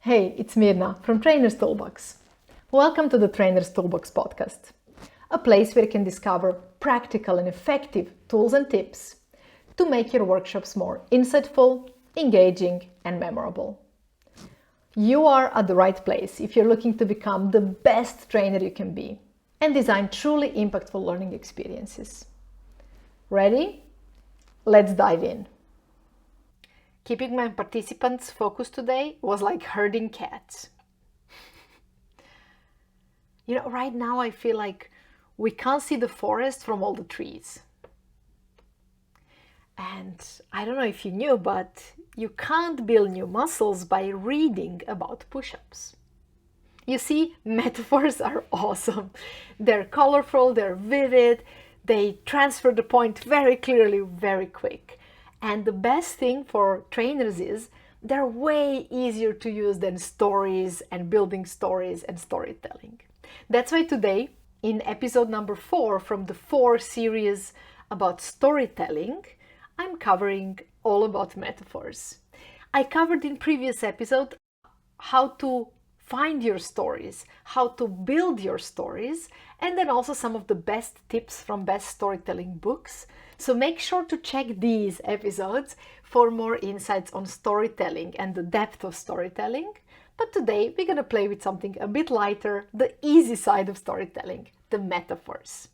Hey, it's Mirna from Trainer's Toolbox. Welcome to the Trainer's Toolbox podcast, a place where you can discover practical and effective tools and tips to make your workshops more insightful, engaging, and memorable. You are at the right place if you're looking to become the best trainer you can be and design truly impactful learning experiences. Ready? Let's dive in. Keeping my participants focused today was like herding cats. Right now I feel like we can't see the forest from all the trees. And I don't know if you knew, but you can't build new muscles by reading about push-ups. You see, metaphors are awesome. They're colorful, they're vivid, they transfer the point very clearly, very quick. And the best thing for trainers is they're way easier to use than stories and building stories and storytelling. That's why today, in episode number 4 from the 4 series about storytelling, I'm covering all about metaphors. I covered in previous episode how to find your stories, how to build your stories, and then also some of the best tips from best storytelling books. So make sure to check these episodes for more insights on storytelling and the depth of storytelling. But today we're going to play with something a bit lighter, the easy side of storytelling, the metaphors.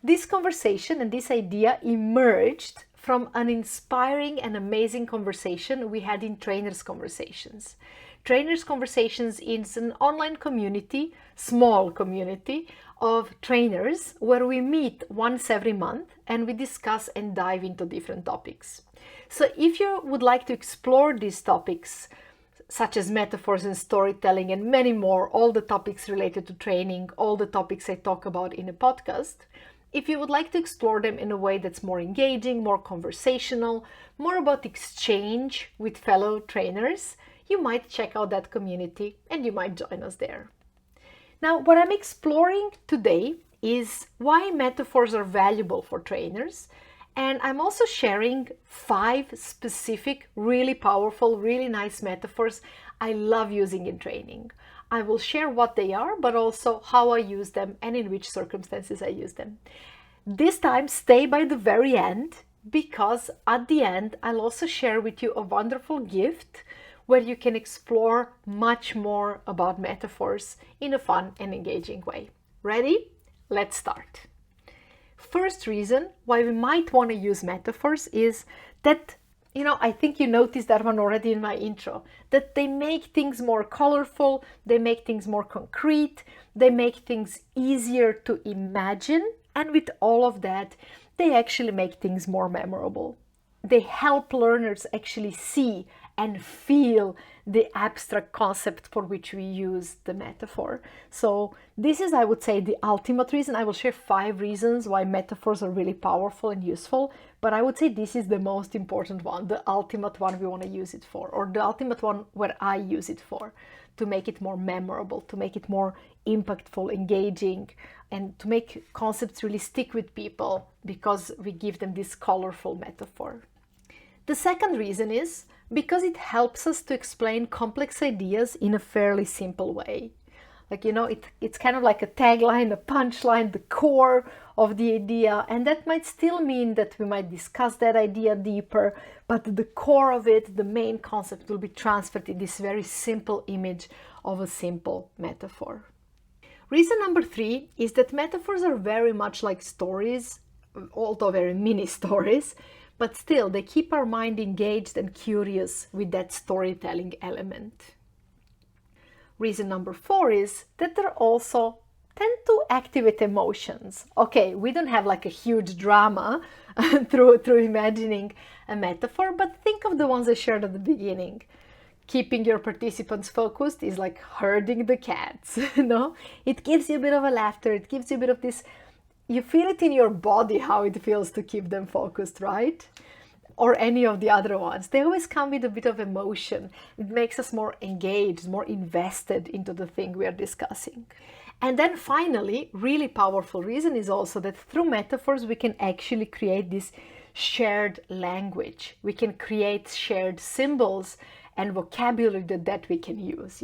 This conversation and this idea emerged from an inspiring and amazing conversation we had in Trainers Conversations. Trainers Conversations is an online community, small community of trainers where we meet once every month and we discuss and dive into different topics. So if you would like to explore these topics, such as metaphors and storytelling and many more, all the topics related to training, all the topics I talk about in a podcast, if you would like to explore them in a way that's more engaging, more conversational, more about exchange with fellow trainers, you might check out that community and you might join us there. Now, what I'm exploring today is why metaphors are valuable for trainers. And I'm also sharing 5 specific, really powerful, really nice metaphors I love using in training. I will share what they are, but also how I use them and in which circumstances I use them. This time, stay by the very end, because at the end, I'll also share with you a wonderful gift where you can explore much more about metaphors in a fun and engaging way. Ready? Let's start. First reason why we might want to use metaphors is that, I think you noticed that one already in my intro, that they make things more colorful, they make things more concrete, they make things easier to imagine, and with all of that, they actually make things more memorable. They help learners actually see and feel the abstract concept for which we use the metaphor. So this is, I would say, the ultimate reason. I will share 5 reasons why metaphors are really powerful and useful, but I would say this is the most important one, the ultimate one we want to use it for, or the ultimate one where I use it for, to make it more memorable, to make it more impactful, engaging, and to make concepts really stick with people because we give them this colorful metaphor. The second reason is because it helps us to explain complex ideas in a fairly simple way. It's kind of like a tagline, a punchline, the core of the idea, and that might still mean that we might discuss that idea deeper, but the core of it, the main concept, will be transferred in this very simple image of a simple metaphor. Reason number 3 is that metaphors are very much like stories, although very mini stories, but still they keep our mind engaged and curious with that storytelling element. Reason number 4 is that they also tend to activate emotions. Okay, we don't have like a huge drama through imagining a metaphor, but think of the ones I shared at the beginning. Keeping your participants focused is like herding the cats, It gives you a bit of a laughter, it gives you a bit of this, you feel it in your body how it feels to keep them focused, right? Or any of the other ones. They always come with a bit of emotion. It makes us more engaged, more invested into the thing we are discussing. And then finally, really powerful reason is also that through metaphors, we can actually create this shared language. We can create shared symbols and vocabulary that we can use,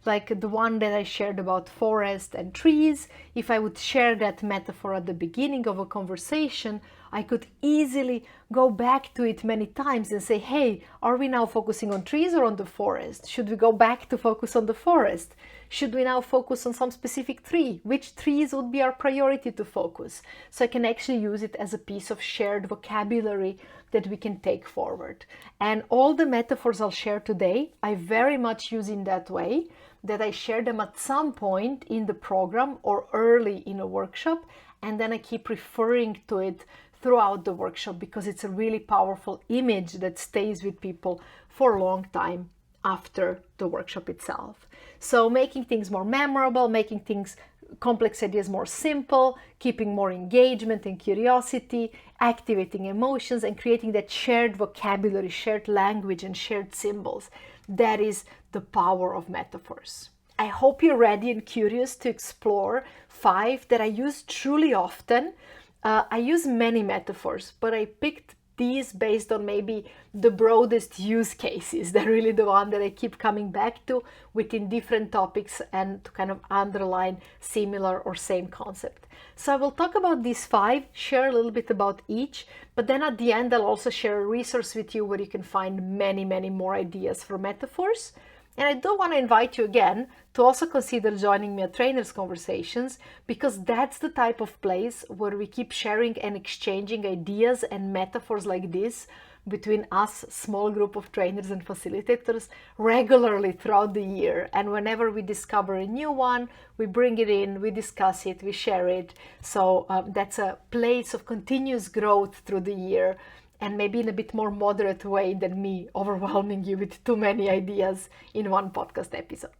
like the one that I shared about forest and trees. If I would share that metaphor at the beginning of a conversation, I could easily go back to it many times and say, hey, are we now focusing on trees or on the forest? Should we go back to focus on the forest? Should we now focus on some specific tree? Which trees would be our priority to focus? So I can actually use it as a piece of shared vocabulary that we can take forward. And all the metaphors I'll share today, I very much use in that way, that I share them at some point in the program or early in a workshop, and then I keep referring to it throughout the workshop because it's a really powerful image that stays with people for a long time after the workshop itself. So making things more memorable, making things, complex ideas, more simple, keeping more engagement and curiosity, activating emotions, and creating that shared vocabulary, shared language, and shared symbols. That is the power of metaphors. I hope you're ready and curious to explore 5 that I use truly often. I use many metaphors, but I picked these based on maybe the broadest use cases. They're really the one that I keep coming back to within different topics and to kind of underline similar or same concept. So I will talk about these 5, share a little bit about each, but then at the end I'll also share a resource with you where you can find many, many more ideas for metaphors. And I do want to invite you again to also consider joining me at Trainers Conversations, because that's the type of place where we keep sharing and exchanging ideas and metaphors like this between us, small group of trainers and facilitators, regularly throughout the year. And whenever we discover a new one, we bring it in, we discuss it, we share it. So that's a place of continuous growth through the year, and maybe in a bit more moderate way than me overwhelming you with too many ideas in one podcast episode.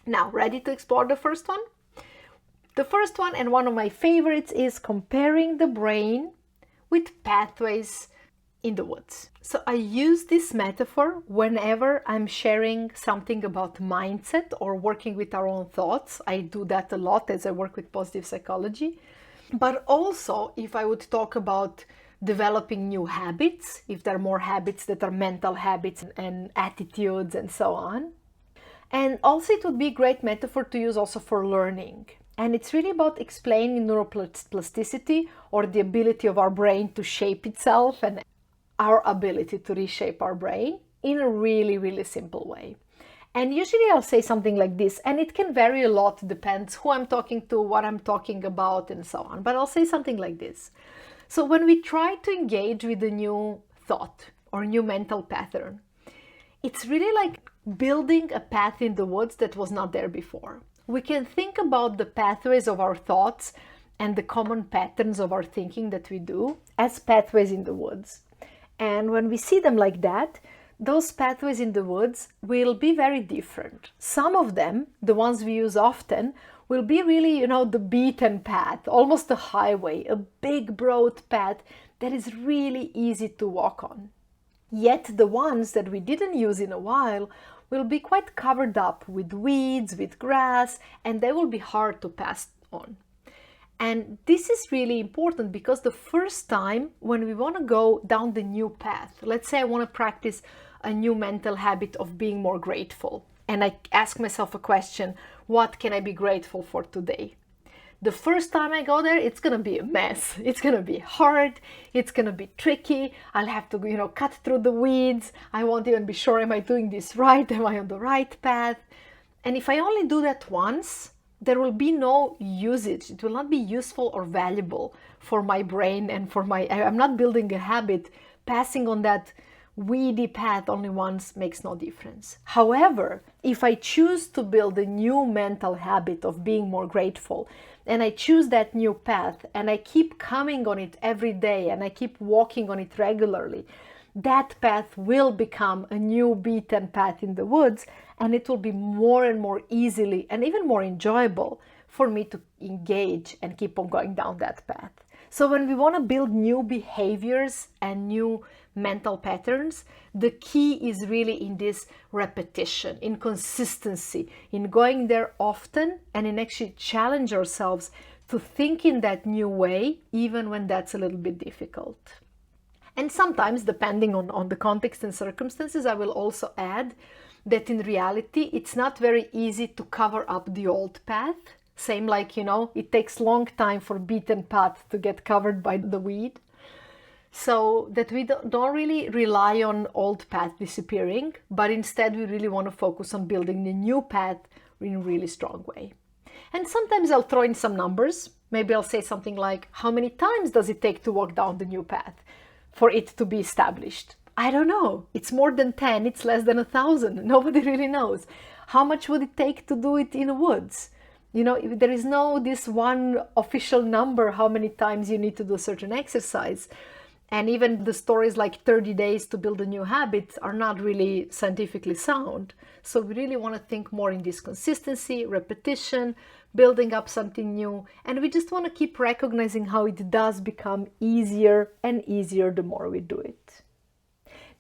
Now, ready to explore the first one? The first one, and one of my favorites, is comparing the brain with pathways in the woods. So I use this metaphor whenever I'm sharing something about mindset or working with our own thoughts. I do that a lot as I work with positive psychology. But also, if I would talk about developing new habits, if there are more habits that are mental habits and attitudes and so on. And also it would be a great metaphor to use also for learning. And it's really about explaining neuroplasticity, or the ability of our brain to shape itself and our ability to reshape our brain in a really, really simple way. And usually I'll say something like this, and it can vary a lot, depends who I'm talking to, what I'm talking about, and so on. But I'll say something like this. So when we try to engage with a new thought or new mental pattern, it's really like building a path in the woods that was not there before. We can think about the pathways of our thoughts and the common patterns of our thinking that we do as pathways in the woods. And when we see them like that, those pathways in the woods will be very different. Some of them, the ones we use often, will be really, the beaten path, almost a highway, a big broad path that is really easy to walk on. Yet the ones that we didn't use in a while will be quite covered up with weeds, with grass, and they will be hard to pass on. And this is really important because the first time when we want to go down the new path, let's say I want to practice a new mental habit of being more grateful, and I ask myself a question, what can I be grateful for today? The first time I go there, it's going to be a mess. It's going to be hard. It's going to be tricky. I'll have to, cut through the weeds. I won't even be sure, am I doing this right? Am I on the right path? And if I only do that once, there will be no usage. It will not be useful or valuable for my brain and I'm not building a habit. Passing on that weedy path only once makes no difference. However, if I choose to build a new mental habit of being more grateful, and I choose that new path, and I keep coming on it every day, and I keep walking on it regularly, that path will become a new beaten path in the woods, and it will be more and more easily and even more enjoyable for me to engage and keep on going down that path. So when we want to build new behaviors and new mental patterns, the key is really in this repetition, in consistency, in going there often, and in actually challenge ourselves to think in that new way, even when that's a little bit difficult. And sometimes, depending on the context and circumstances, I will also add that in reality, it's not very easy to cover up the old path. Same like, it takes long time for beaten path to get covered by the weed. So that we don't really rely on old path disappearing, but instead we really want to focus on building the new path in a really strong way. And sometimes I'll throw in some numbers. Maybe I'll say something like, how many times does it take to walk down the new path for it to be established? I don't know. It's more than 10, it's less than 1,000. Nobody really knows. How much would it take to do it in the woods? There is no this one official number how many times you need to do a certain exercise. And even the stories like 30 days to build a new habit are not really scientifically sound. So we really want to think more in this consistency, repetition, building up something new. And we just want to keep recognizing how it does become easier and easier the more we do it.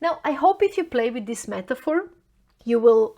Now, I hope if you play with this metaphor, you will,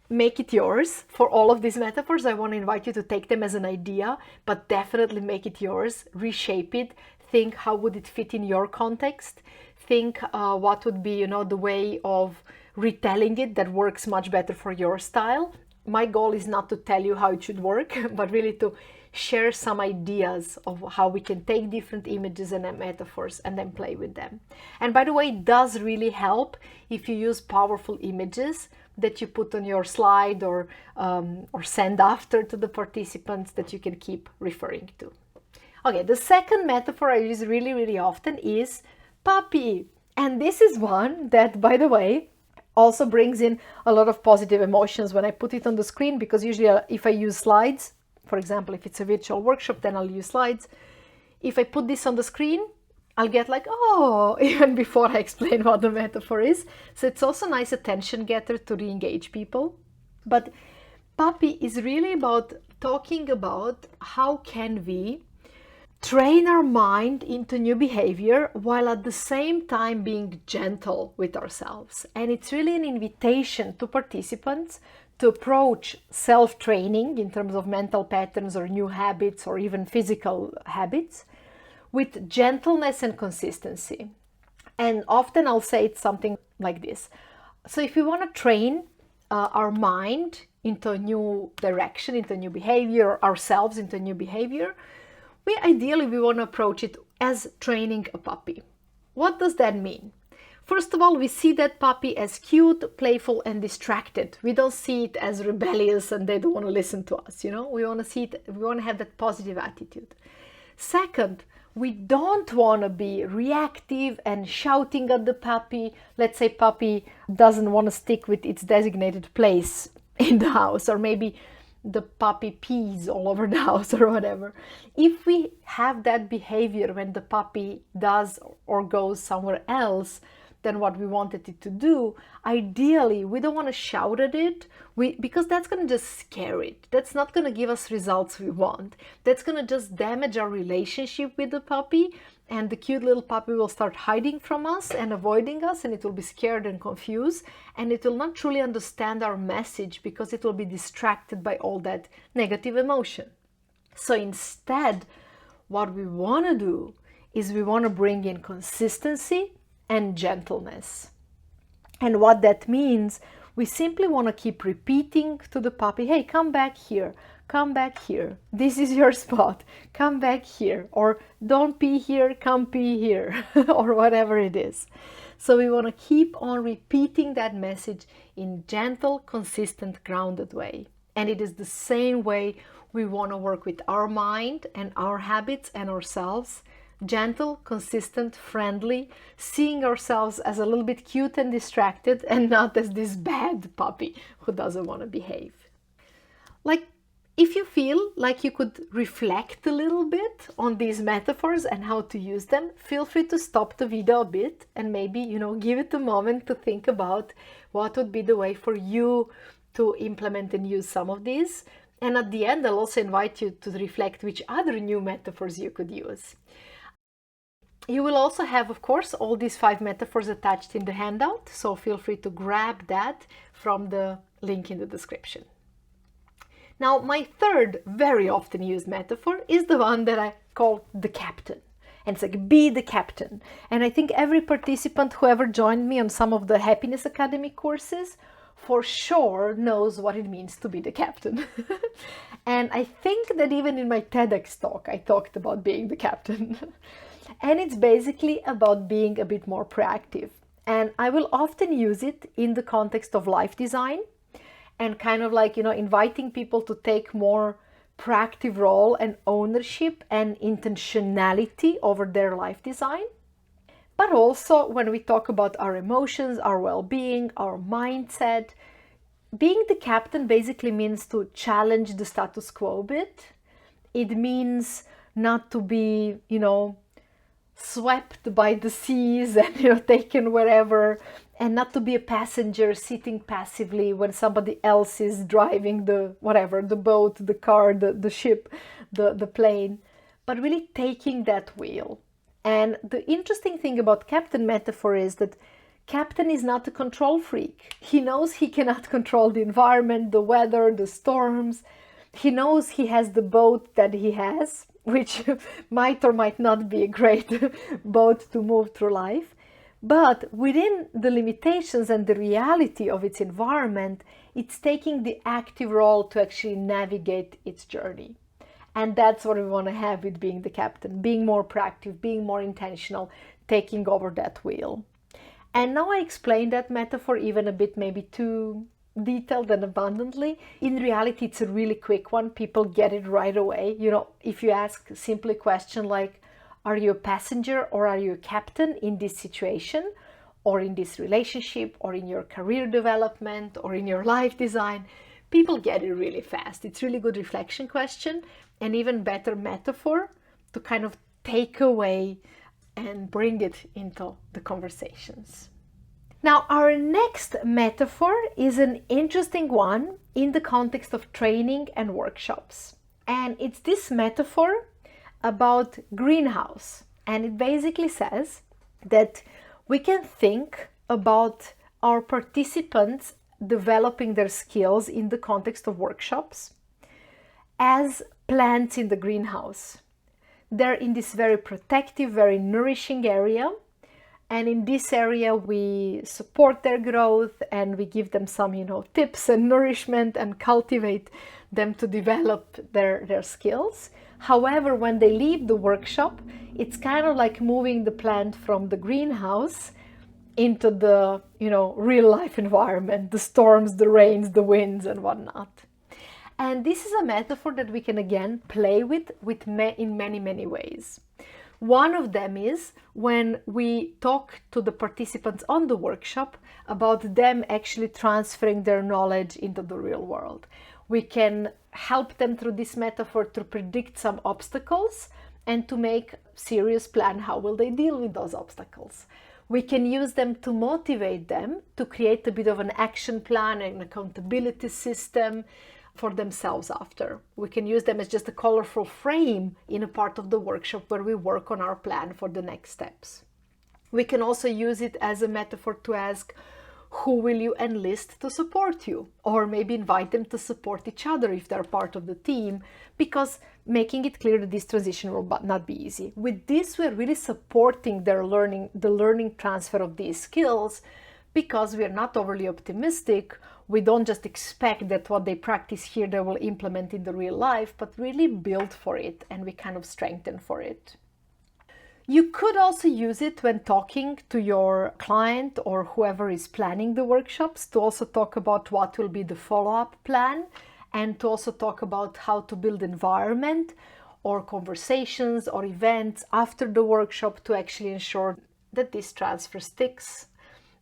make it yours. For all of these metaphors, I want to invite you to take them as an idea, but definitely make it yours, reshape it. Think how would it fit in your context. Think what would be, the way of retelling it that works much better for your style. My goal is not to tell you how it should work, but really to share some ideas of how we can take different images and metaphors and then play with them. And by the way, it does really help if you use powerful images that you put on your slide or send after to the participants that you can keep referring to. Okay, the second metaphor I use really, really often is puppy. And this is one that, by the way, also brings in a lot of positive emotions when I put it on the screen, because usually if I use slides, for example, if it's a virtual workshop, then I'll use slides. If I put this on the screen, I'll get like, oh, even before I explain what the metaphor is. So it's also a nice attention getter to re-engage people. But puppy is really about talking about how can we train our mind into new behavior while at the same time being gentle with ourselves. And it's really an invitation to participants to approach self-training in terms of mental patterns or new habits or even physical habits with gentleness and consistency. And often I'll say it's something like this. So if we want to train our mind into a new direction, into a new behavior, ourselves into a new behavior, we want to approach it as training a puppy. What does that mean? First of all, we see that puppy as cute, playful, and distracted. We don't see it as rebellious and they don't want to listen to us, We want to have that positive attitude. Second, we don't want to be reactive and shouting at the puppy. Let's say puppy doesn't want to stick with its designated place in the house, or maybe the puppy pees all over the house or whatever. If we have that behavior when the puppy does or goes somewhere else than what we wanted it to do, ideally we don't want to shout at it because that's going to just scare it. That's not going to give us results we want. That's going to just damage our relationship with the puppy, and the cute little puppy will start hiding from us and avoiding us, and it will be scared and confused, and it will not truly understand our message because it will be distracted by all that negative emotion. So instead, what we want to do is we want to bring in consistency and gentleness. And what that means, we simply want to keep repeating to the puppy, hey, come back here, this is your spot, come back here, or don't pee here, come pee here, or whatever it is. So we want to keep on repeating that message in gentle, consistent, grounded way. And it is the same way we want to work with our mind and our habits and ourselves. Gentle, consistent, friendly, seeing ourselves as a little bit cute and distracted and not as this bad puppy who doesn't want to behave. Like, if you feel like you could reflect a little bit on these metaphors and how to use them, feel free to stop the video a bit and maybe, give it a moment to think about what would be the way for you to implement and use some of these. And at the end, I'll also invite you to reflect which other new metaphors you could use. You will also have, of course, all these 5 metaphors attached in the handout, so feel free to grab that from the link in the description. Now, my third very often used metaphor is the one that I call the captain. And it's like, be the captain. And I think every participant who ever joined me on some of the Happiness Academy courses for sure knows what it means to be the captain. And I think that even in my TEDx talk, I talked about being the captain. And it's basically about being a bit more proactive. And I will often use it in the context of life design and kind of like, inviting people to take more proactive role and ownership and intentionality over their life design. But also when we talk about our emotions, our well-being, our mindset, being the captain basically means to challenge the status quo a bit. It means not to be, swept by the seas and taken wherever, and not to be a passenger sitting passively when somebody else is driving the boat, the car, the ship, the plane, but really taking that wheel. And the interesting thing about captain metaphor is that captain is not a control freak. He knows he cannot control the environment, the weather, the storms. He knows he has the boat that he has, which might or might not be a great boat to move through life. But within the limitations and the reality of its environment, it's taking the active role to actually navigate its journey. And that's what we want to have with being the captain, being more proactive, being more intentional, taking over that wheel. And now I explained that metaphor even a bit maybe too detailed and abundantly. In reality, it's a really quick one. People get it right away. If you ask simply a question like, are you a passenger or are you a captain in this situation or in this relationship or in your career development or in your life design? People get it really fast. It's really good reflection question and even better metaphor to kind of take away and bring it into the conversations. Now, our next metaphor is an interesting one in the context of training and workshops. And it's this metaphor about greenhouse. And it basically says that we can think about our participants developing their skills in the context of workshops as plants in the greenhouse. They're in this very protective, very nourishing area. And in this area, we support their growth and we give them some, tips and nourishment and cultivate them to develop their skills. However, when they leave the workshop, it's kind of like moving the plant from the greenhouse into the, real life environment, the storms, the rains, the winds and whatnot. And this is a metaphor that we can again play with in many, many ways. One of them is when we talk to the participants on the workshop about them actually transferring their knowledge into the real world. We can help them through this metaphor to predict some obstacles and to make a serious plan how will they deal with those obstacles. We can use them to motivate them to create a bit of an action plan and accountability system for themselves after. We can use them as just a colorful frame in a part of the workshop where we work on our plan for the next steps. We can also use it as a metaphor to ask, who will you enlist to support you? Or maybe invite them to support each other if they're part of the team, because making it clear that this transition will not be easy. With this, we're really supporting the learning transfer of these skills, because we are not overly optimistic. We don't just expect that what they practice here they will implement in the real life, but really build for it and we kind of strengthen for it. You could also use it when talking to your client or whoever is planning the workshops to also talk about what will be the follow-up plan and to also talk about how to build environment or conversations or events after the workshop to actually ensure that this transfer sticks.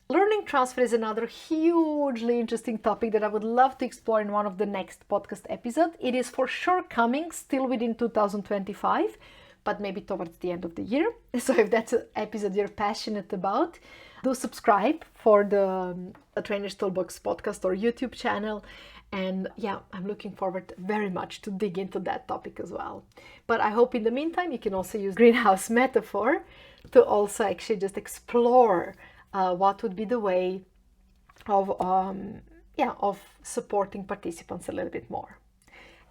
Learning transfer is another hugely interesting topic that I would love to explore in one of the next podcast episodes. It is for sure coming still within 2025, but maybe towards the end of the year. So if that's an episode you're passionate about, do subscribe for the Trainers Toolbox podcast or YouTube channel. And yeah, I'm looking forward very much to dig into that topic as well. But I hope in the meantime, you can also use greenhouse metaphor to also actually just explore what would be the way of supporting participants a little bit more.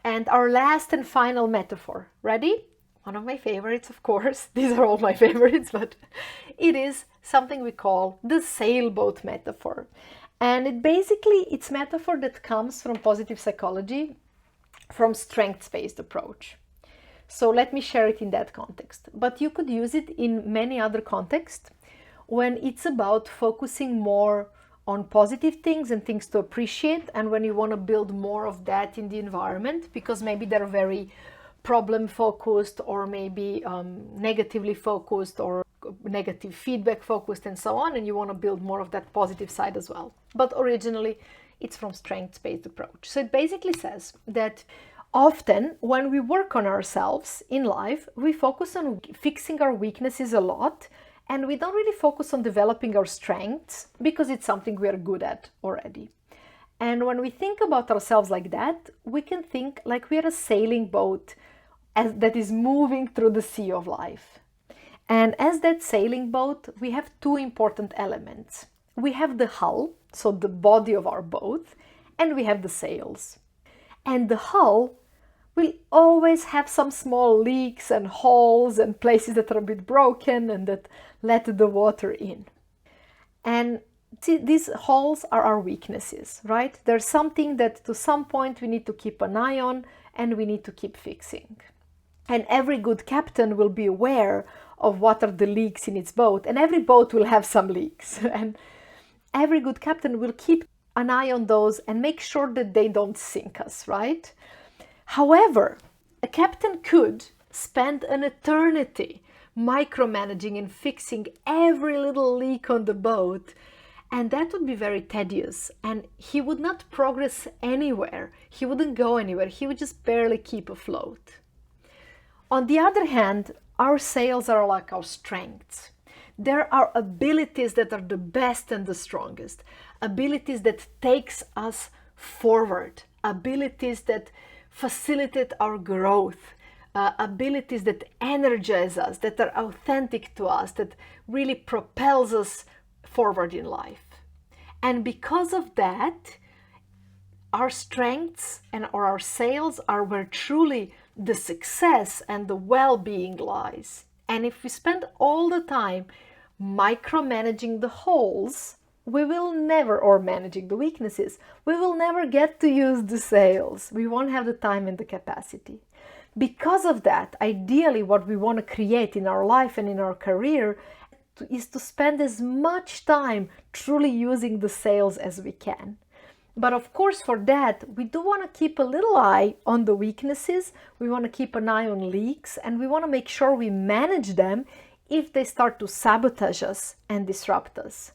And our last and final metaphor. Ready? one of my favorites, of course. These are all my favorites, but it is something we call the sailboat metaphor. And it's metaphor that comes from positive psychology, from strengths-based approach. So let me share it in that context. But you could use it in many other contexts when it's about focusing more on positive things and things to appreciate, and when you want to build more of that in the environment, because maybe they're very problem focused, or maybe negatively focused, or negative feedback focused, and so on, and you want to build more of that positive side as well. But originally it's from strengths-based approach. So it basically says that often when we work on ourselves in life, we focus on fixing our weaknesses a lot, and we don't really focus on developing our strengths because it's something we are good at already. And when we think about ourselves like that, we can think like we are a sailing boat that is moving through the sea of life. And as that sailing boat, we have two important elements. We have the hull, so the body of our boat, and we have the sails. And the hull will always have some small leaks and holes and places that are a bit broken and that let the water in. And these holes are our weaknesses, right? There's something that to some point we need to keep an eye on and we need to keep fixing. And every good captain will be aware of what are the leaks in its boat, and every boat will have some leaks. And every good captain will keep an eye on those and make sure that they don't sink us, right? However, a captain could spend an eternity micromanaging and fixing every little leak on the boat, and that would be very tedious, and he would not progress anywhere. He wouldn't go anywhere. He would just barely keep afloat. On the other hand, our sails are like our strengths. There are abilities that are the best and the strongest, abilities that takes us forward, abilities that facilitate our growth, abilities that energize us, that are authentic to us, that really propels us forward in life. And because of that, our strengths or our sails are where truly the success and the well-being lies. And if we spend all the time micromanaging the holes, we will never, or managing the weaknesses, we will never get to use the sails. We won't have the time and the capacity. Because of that, ideally what we want to create in our life and in our career is to spend as much time truly using the sails as we can. But of course, for that, we do want to keep a little eye on the weaknesses, we want to keep an eye on leaks, and we want to make sure we manage them if they start to sabotage us and disrupt us.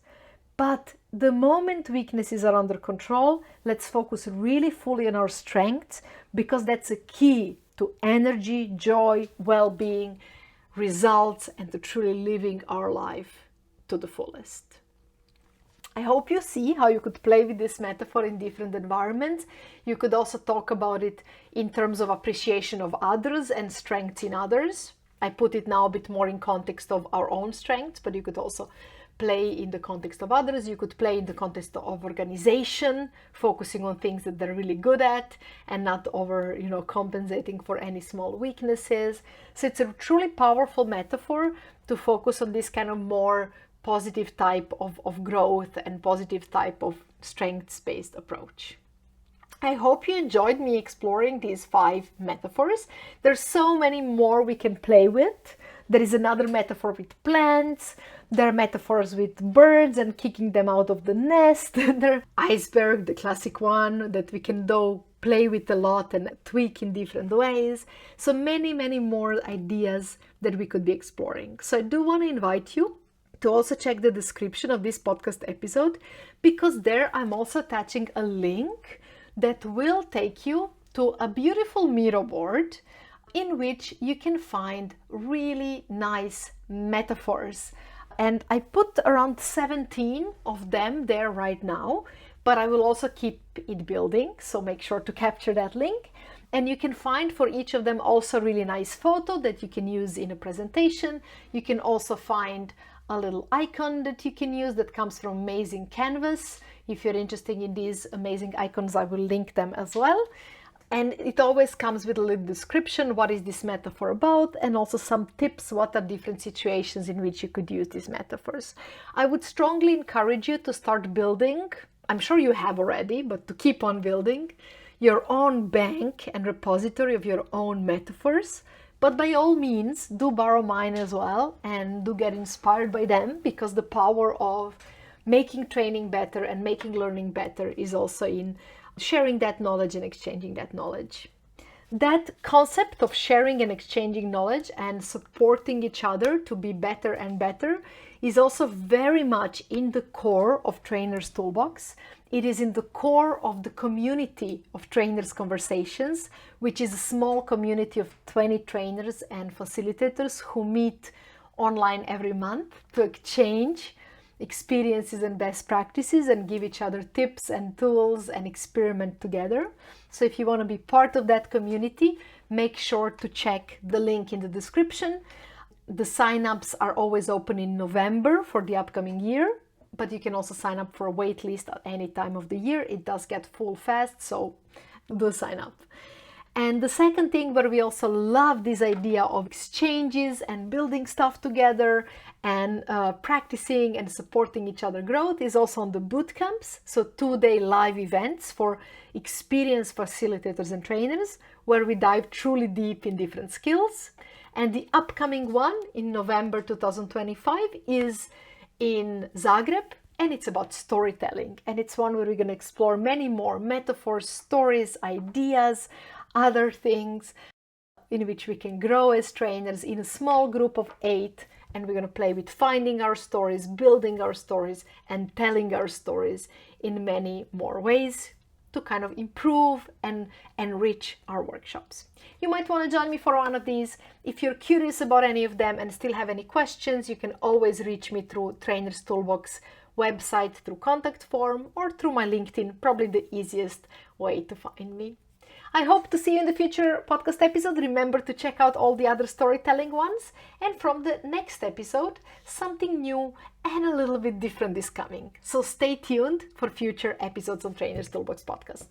But the moment weaknesses are under control, let's focus really fully on our strengths, because that's a key to energy, joy, well-being, results, and to truly living our life to the fullest. I hope you see how you could play with this metaphor in different environments. You could also talk about it in terms of appreciation of others and strengths in others. I put it now a bit more in context of our own strengths, but you could also play in the context of others. You could play in the context of organization, focusing on things that they're really good at and not over, compensating for any small weaknesses. So it's a truly powerful metaphor to focus on this kind of more positive type of growth and positive type of strengths-based approach. I hope you enjoyed me exploring these 5 metaphors. There's so many more we can play with. There is another metaphor with plants. There are metaphors with birds and kicking them out of the nest. There iceberg, the classic one that we can play with a lot and tweak in different ways. So many, many more ideas that we could be exploring. So I do want to invite you to also check the description of this podcast episode, because there I'm also attaching a link that will take you to a beautiful Miro board in which you can find really nice metaphors. And I put around 17 of them there right now, but I will also keep it building, so make sure to capture that link. And you can find for each of them also a really nice photo that you can use in a presentation. You can also find a little icon that you can use that comes from Amazing Canvas. If you're interested in these amazing icons, I will link them as well. And it always comes with a little description, what is this metaphor about, and also some tips, what are different situations in which you could use these metaphors. I would strongly encourage you to start building, I'm sure you have already, but to keep on building your own bank and repository of your own metaphors. But by all means, do borrow mine as well and do get inspired by them, because the power of making training better and making learning better is also in sharing that knowledge and exchanging that knowledge. That concept of sharing and exchanging knowledge and supporting each other to be better and better is also very much in the core of Trainers Toolbox. It is in the core of the community of Trainers Conversations, which is a small community of 20 trainers and facilitators who meet online every month to exchange experiences and best practices and give each other tips and tools and experiment together. So if you want to be part of that community, make sure to check the link in the description. The sign-ups are always open in November for the upcoming year, but you can also sign up for a wait list at any time of the year. It does get full fast, so do sign up. And the second thing where we also love this idea of exchanges and building stuff together and practicing and supporting each other growth is also on the boot camps. So 2-day live events for experienced facilitators and trainers where we dive truly deep in different skills. And the upcoming one in November 2025 is in Zagreb, and it's about storytelling. And it's one where we're going to explore many more metaphors, stories, ideas, other things in which we can grow as trainers in a small group of 8, and we're going to play with finding our stories, building our stories, and telling our stories in many more ways to kind of improve and enrich our workshops. You might want to join me for one of these. If you're curious about any of them and still have any questions, you can always reach me through Trainers Toolbox website, through contact form, or through my LinkedIn, probably the easiest way to find me. I hope to see you in the future podcast episode. Remember to check out all the other storytelling ones. And from the next episode, something new and a little bit different is coming. So stay tuned for future episodes on Trainers Toolbox podcast.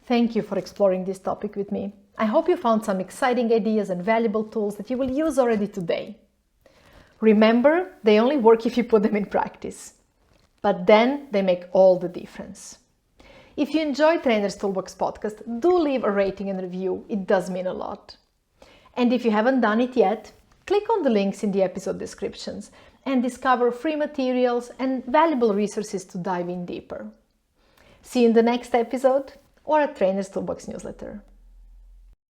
Thank you for exploring this topic with me. I hope you found some exciting ideas and valuable tools that you will use already today. Remember, they only work if you put them in practice. But then they make all the difference. If you enjoy Trainers Toolbox podcast, do leave a rating and review. It does mean a lot. And if you haven't done it yet, click on the links in the episode descriptions and discover free materials and valuable resources to dive in deeper. See you in the next episode or at Trainers Toolbox newsletter.